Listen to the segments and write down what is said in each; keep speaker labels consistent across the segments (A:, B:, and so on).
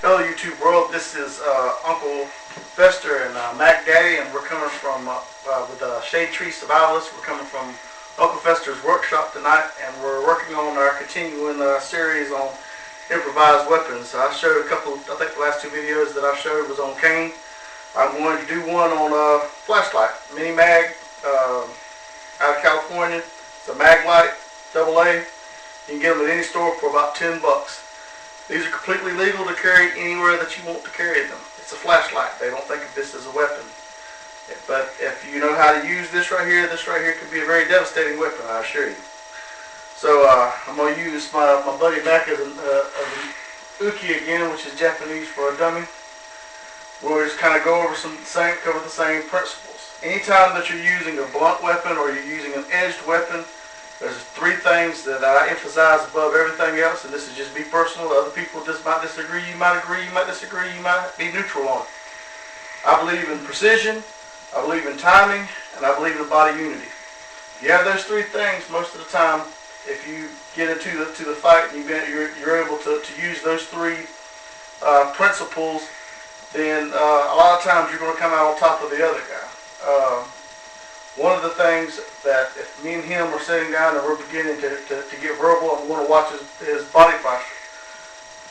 A: Hello YouTube world, this is Uncle Fester and Mac Daddy, and we're coming from with Shade Tree Survivalists. We're coming from Uncle Fester's workshop tonight, and we're working on our continuing series on improvised weapons. I showed a couple, I think the last two videos that I showed was on cane. I'm going to do one on flashlight, mini mag, out of California. It's a mag light, AA. You can get them at any store for about 10 bucks. These are completely legal to carry anywhere that you want to carry them. It's a flashlight. They don't think of this as a weapon. But if you know how to use this right here could be a very devastating weapon, I assure you. So I'm going to use my buddy Mac as an uke again, which is Japanese for a dummy. We'll just kind of go over cover the same principles. Anytime that you're using a blunt weapon or you're using an edged weapon, there's three things that I emphasize above everything else, and this is just me personal. Other people just might disagree, you might agree, you might disagree, you might be neutral on it. I believe in precision, I believe in timing, and I believe in body unity. If you have those three things, most of the time, if you get into the fight and you're able to use those three principles, then a lot of times you're going to come out on top of the other guy. One of the things that if me and him are sitting down and we're beginning to get verbal, I'm going to watch his body posture.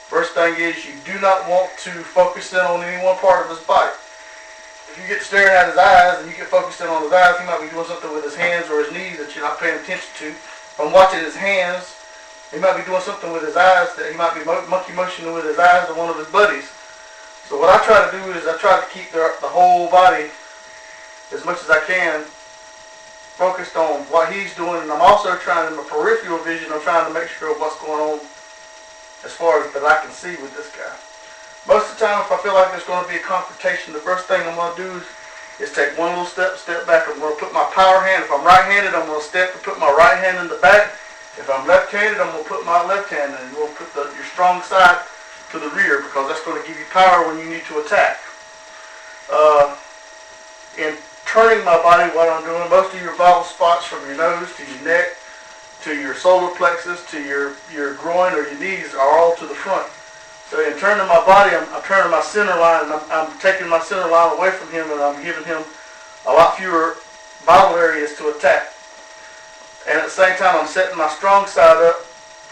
A: First thing is, you do not want to focus in on any one part of his body. If you get staring at his eyes and you get focused in on his eyes, he might be doing something with his hands or his knees that you're not paying attention to. If I'm watching his hands, he might be doing something with his eyes that he might be monkey motioning with his eyes to one of his buddies. So what I try to do is I try to keep the whole body, as much as I can, focused on what he's doing, and I'm also trying, in my peripheral vision, I'm trying to make sure what's going on as far as that I can see with this guy. Most of the time, if I feel like there's going to be a confrontation, the first thing I'm going to do is take one little step back. I'm going to put my power hand. If I'm right-handed, I'm going to step and put my right hand in the back. If I'm left-handed, I'm going to put my left hand in. You're going to put your strong side to the rear, because that's going to give you power when you need to attack. In turning my body, what I'm doing, most of your vital spots from your nose to your neck to your solar plexus to your groin or your knees are all to the front. So in turning my body, I'm turning my center line, and I'm taking my center line away from him, and I'm giving him a lot fewer vital areas to attack. And at the same time, I'm setting my strong side up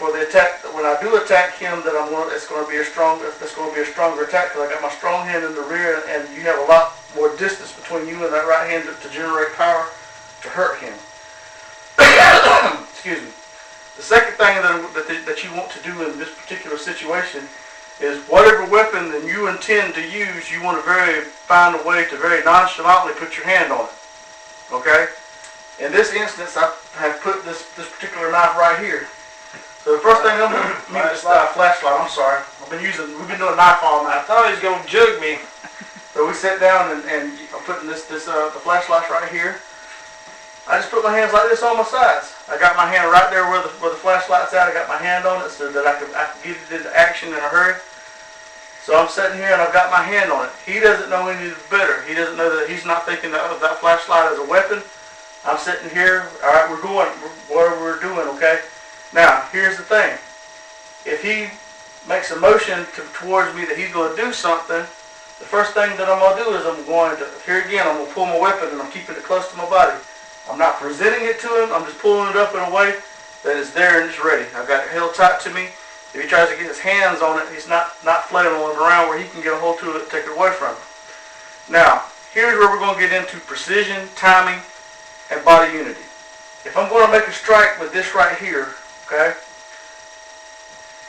A: for the attack. When I do attack him, that it's going to be a stronger attack, because I got my strong hand in the rear, and you have a lot more distance between you and that right hand to generate power to hurt him. Excuse me. The second thing that you want to do in this particular situation is whatever weapon that you intend to use, you want to find a way to very nonchalantly put your hand on it. Okay? In this instance, I have put this particular knife right here. So the first thing I'm going to use is a flashlight. I'm sorry. We've been doing knife all night.
B: I thought he was going to jug me.
A: So we sat down and I'm putting the flashlight right here. I just put my hands like this on my sides. I got my hand right there where the flashlight's at. I got my hand on it so that I can get it into action in a hurry. So I'm sitting here and I've got my hand on it. He doesn't know any better. He doesn't know that he's not thinking of that flashlight as a weapon. I'm sitting here. All right, we're going. Whatever we're doing, okay? Now, here's the thing. If he makes a motion towards me that he's going to do something, the first thing that I'm going to do is I'm going to pull my weapon, and I'm keeping it close to my body. I'm not presenting it to him. I'm just pulling it up in a way that it's there and it's ready. I've got it held tight to me. If he tries to get his hands on it, he's not flailing around where he can get a hold to it and take it away from him. Now, here's where we're going to get into precision, timing, and body unity. If I'm going to make a strike with this right here, okay,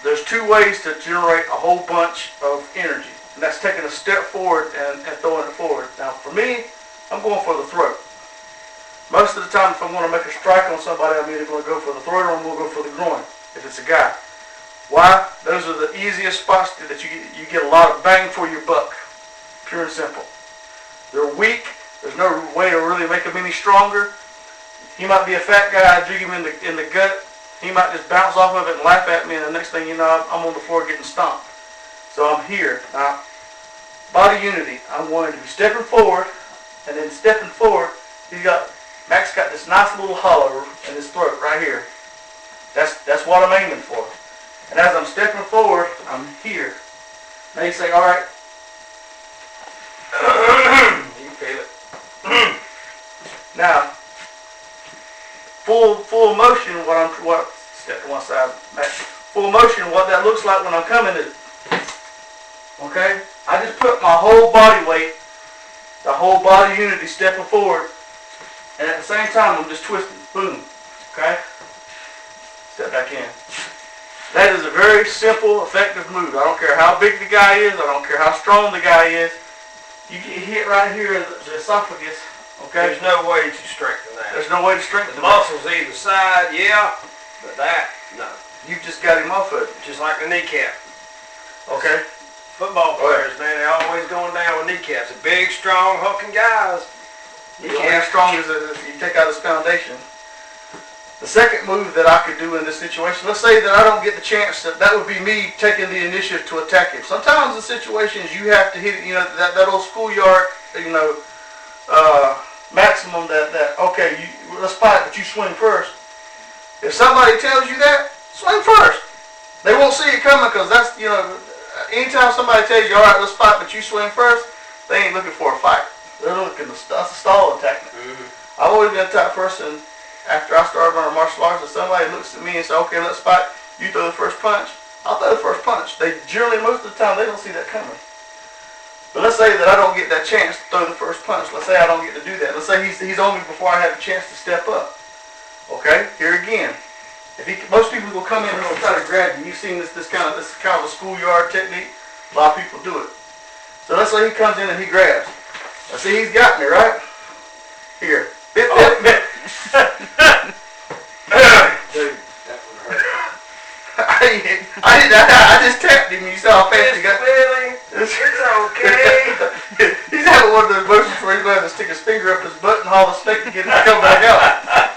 A: there's two ways to generate a whole bunch of energy. And that's taking a step forward and throwing it forward. Now, for me, I'm going for the throat. Most of the time, if I'm going to make a strike on somebody, I'm either going to go for the throat or I'm going to go for the groin, if it's a guy. Why? Those are the easiest spots that you get a lot of bang for your buck. Pure and simple. They're weak. There's no way to really make them any stronger. He might be a fat guy, I jig him in the gut. He might just bounce off of it and laugh at me, and the next thing you know, I'm on the floor getting stomped. So I'm here. Now, body unity. I'm going to be stepping forward, and then stepping forward, Mac's got this nice little hollow in his throat right here. That's what I'm aiming for. And as I'm stepping forward, I'm here. Now you say, all right.
B: You can feel it.
A: Now, full motion. Step to one side. Full motion. What that looks like when I'm coming is, okay. I just put my whole body weight, the whole body unity stepping forward, and at the same time I'm just twisting. Boom. Okay. Step back in. That is a very simple, effective move. I don't care how big the guy is. I don't care how strong the guy is. You get hit right here in the esophagus. Okay.
B: There's no way to strengthen that.
A: There's no way to strengthen
B: the muscles either side, yeah, but that, no.
A: You just got him off of it.
B: Just like the kneecap.
A: Okay.
B: Football players, man, they're always going down with kneecaps. The big, strong, hulking guys.
A: As strong as you take out his foundation. The second move that I could do in this situation, let's say that I don't get the chance, that would be me taking the initiative to attack him. Sometimes in situations you have to hit it, that old schoolyard, maximum that okay, let's fight, but you swing first. If somebody tells you that, swing first. They won't see it coming because that's, anytime somebody tells you, all right, let's fight, but you swing first, they ain't looking for a fight. They're looking to stall attack me. Mm-hmm. I've always been the type of person, after I started on martial arts, if somebody looks at me and says, okay, let's fight, you throw the first punch, I'll throw the first punch. They generally, most of the time, they don't see that coming. But let's say that I don't get that chance to throw the first punch. Let's say I don't get to do that. Let's say he's on me before I have a chance to step up. Okay, here again. Most people will come in and will try to grab you. You've seen this kind of a schoolyard technique. A lot of people do it. So let's say he comes in and he grabs. Now see, he's got me, right? Here. Dude,
B: that would hurt.
A: I just tapped him. You saw how fast he got.
B: Really? It's okay.
A: He's having one of those motions where he's going to stick his finger up his butt and haul the snake to get it to come back out.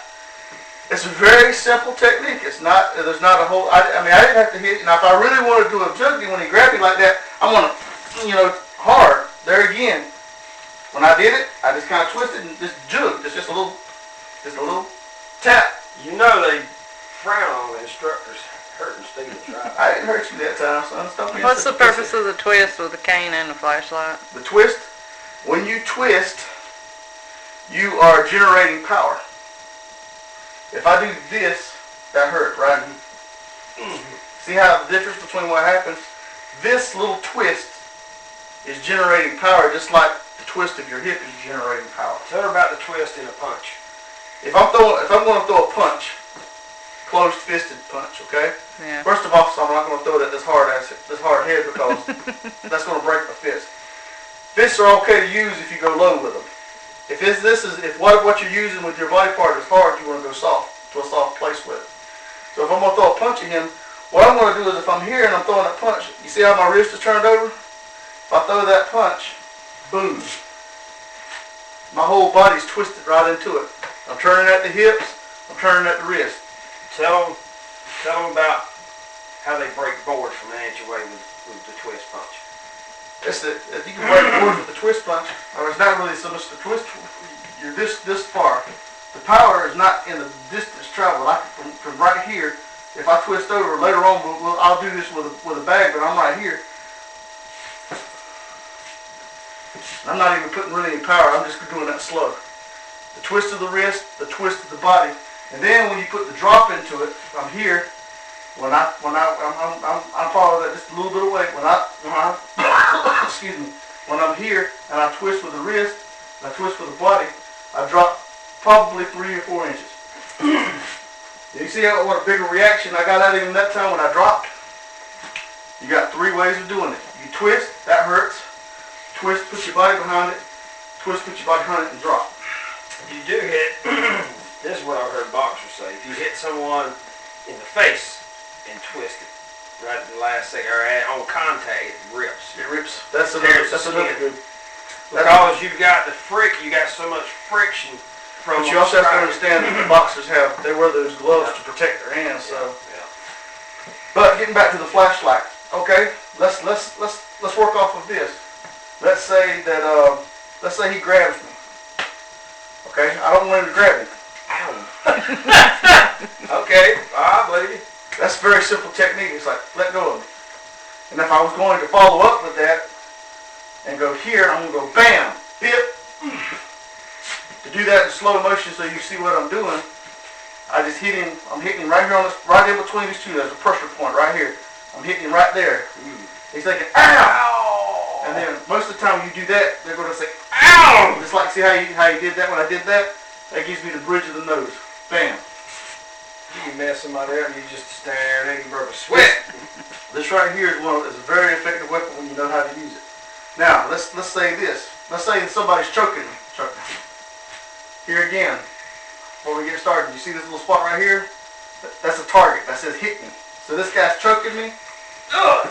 A: It's a very simple technique. It's not. There's not a whole. I didn't have to hit. Now, if I really wanted to do a juggling when he grabbed me like that, I want to, hard. There again. When I did it, I just kind of twisted and just jugged. It's just a little tap.
B: You know they frown on the instructors hurting students, right?
A: I didn't hurt you that time, son.
C: What's the purpose of the twist with the cane and the flashlight?
A: The twist. When you twist, you are generating power. If I do this, that hurt, right? Mm-hmm. See how the difference between what happens? This little twist is generating power, just like the twist of your hip is generating power.
B: Tell her about the twist in a punch.
A: If I'm going to throw a punch, closed-fisted punch, okay?
C: Yeah. First
A: of all, so I'm not going to throw it at this hard head because that's going to break my fist. Fists are okay to use if you go low with them. If what you're using with your body part is hard, you want to go soft, to a soft place with it. So if I'm going to throw a punch at him, what I'm going to do is if I'm here and I'm throwing that punch, you see how my wrist is turned over? If I throw that punch, boom. My whole body's twisted right into it. I'm turning at the hips, I'm turning at the wrist.
B: Tell them about how they break boards from an inch away with the twist punch.
A: If you can break boards with the twist punch, or it's not really so much the twist, you're this far. The power is not in the distance traveled. From right here, if I twist over, later on I'll do this with a bag, but I'm right here. I'm not even putting really any power, I'm just doing that slow. The twist of the wrist, the twist of the body. And then when you put the drop into it, I'm here. I'm following that just a little bit away. Excuse me. When I'm here and I twist with the wrist, and I twist with the body, I drop probably 3 or 4 inches. You see what a bigger reaction I got out of him that time when I dropped? You got 3 ways of doing it. You twist, that hurts. Twist, put your body behind it. Twist, put your body behind it, and drop.
B: You do hit. This is what I've heard boxers say. If you hit someone in the face and twist it right at the last second, or on contact, it rips.
A: It rips. That's another good.
B: Because you've got you got so much friction from.
A: But you also have to understand that the boxers they wear those gloves to protect their hands. So.
B: Yeah.
A: But getting back to the flashlight, okay? Let's work off of this. Let's say he grabs me. Okay, I don't want him to grab me.
B: Okay, I believe you.
A: That's a very simple technique. It's like, let go of me. And if I was going to follow up with that and go here, I'm going to go bam, bip. To do that in slow motion so you see what I'm doing, I just hit him. I'm hitting him right here on this, right in between these two. There's a pressure point right here. I'm hitting him right there. He's thinking, ow! And then most of the time when you do that, they're going to say, ow! Just like, see how you did that when I did that? That gives me the bridge of the nose. Bam.
B: You mess somebody up and you just stand there and you broke a sweat.
A: This right here is a very effective weapon when you know how to use it. Now, let's say this. Let's say somebody's choking me. Here again, before we get started, you see this little spot right here? That's a target. That says hit me. So this guy's choking me. Ugh.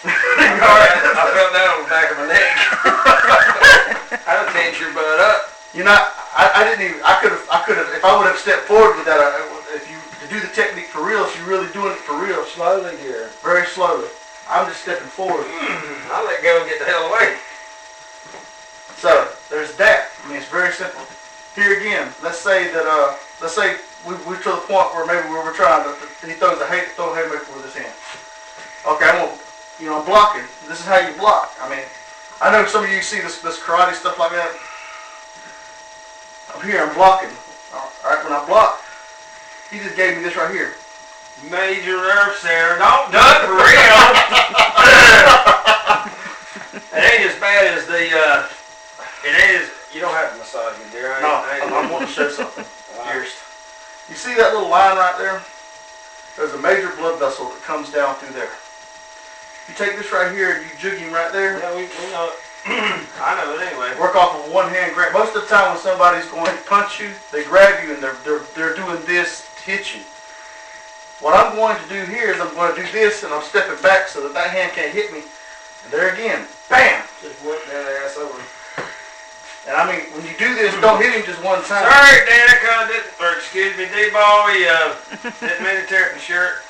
B: I felt that on the back of my neck. I'd have tensed your butt up.
A: You know, I didn't even, I could have, if I would have stepped forward with that, if you, to do the technique for real, if you're really doing it for real.
B: Slowly here.
A: Very slowly. I'm just stepping forward.
B: I'll let go and get the hell away.
A: So, there's that. I mean, it's very simple. Here again, let's say we're to the point where maybe we're trying to, he throws a haymaker with his hand. Okay, I'm blocking. This is how you block. I mean, I know some of you see this karate stuff like that. I'm here, I'm blocking. Alright, when I block, he just gave me this right here.
B: Major nerve center. Don't do it for real. It ain't as bad as it is. You don't have to massage me, dear.
A: I want to show something. You see that little line right there? There's a major blood vessel that comes down through there. You take this right here and you jig him right there.
B: Yeah, we know it. I know it anyway.
A: Work off of one hand grab. Most of the time when somebody's going to punch you, they grab you and they're doing this to hit you. What I'm going to do here is I'm going to do this and I'm stepping back so that hand can't hit me. And there again, bam!
B: Just whip that ass over.
A: And I mean, when you do this, don't hit him just one time.
B: Sorry, Dan, excuse me, D-ball, we didn't mean to tear up the shirt.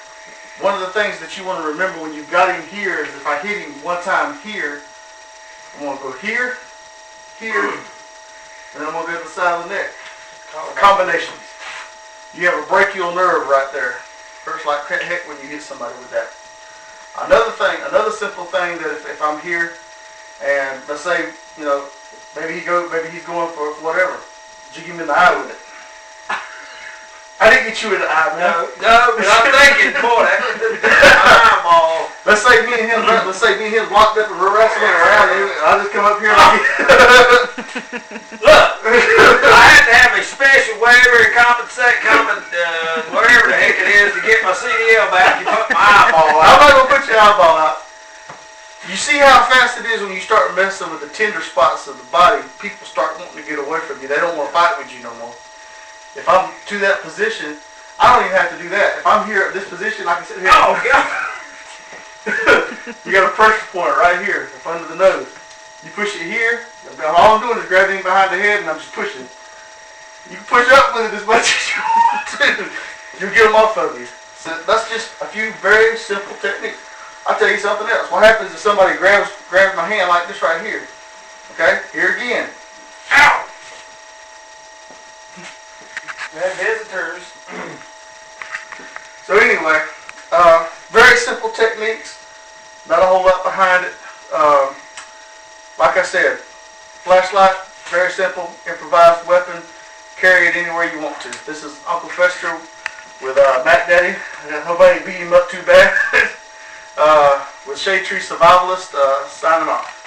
A: One of the things that you want to remember when you've got him here is if I hit him one time here, I'm going to go here, and then I'm going to go to the side of the neck. Combinations. You have a brachial nerve right there. Hurts like heck when you hit somebody with that. Another simple thing that if I'm here, and let's say, maybe he's going for whatever, jig him in the eye with it. I didn't get you in the eye, man.
B: No, but I'm thinking, boy, that eyeball.
A: Let's say me and him locked up and we're wrestling around, and I'll just come up here like
B: Look, I had to have a special waiver and whatever the heck it is to get my CDL back. You put my eyeball out.
A: I'm not gonna put your eyeball out. You see how fast it is when you start messing with the tender spots of the body. People start wanting to get away from you. They don't want to fight with you no more. If I'm to that position, I don't even have to do that. If I'm here at this position, I can sit here.
B: Oh, God.
A: You got a pressure point right here, up under the nose. You push it here. All I'm doing is grabbing behind the head, and I'm just pushing. You can push up with it as much as you want to. You'll get them off of you. So that's just a few very simple techniques. I'll tell you something else. What happens if somebody grabs my hand like this right here? Okay, here again. Ow!
B: We have visitors.
A: So anyway, very simple techniques. Not a whole lot behind it. Like I said, flashlight, very simple, improvised weapon. Carry it anywhere you want to. This is Uncle Fester with Mac Daddy. I hope I didn't beat him up too bad. With Shade Tree Survivalist, signing off.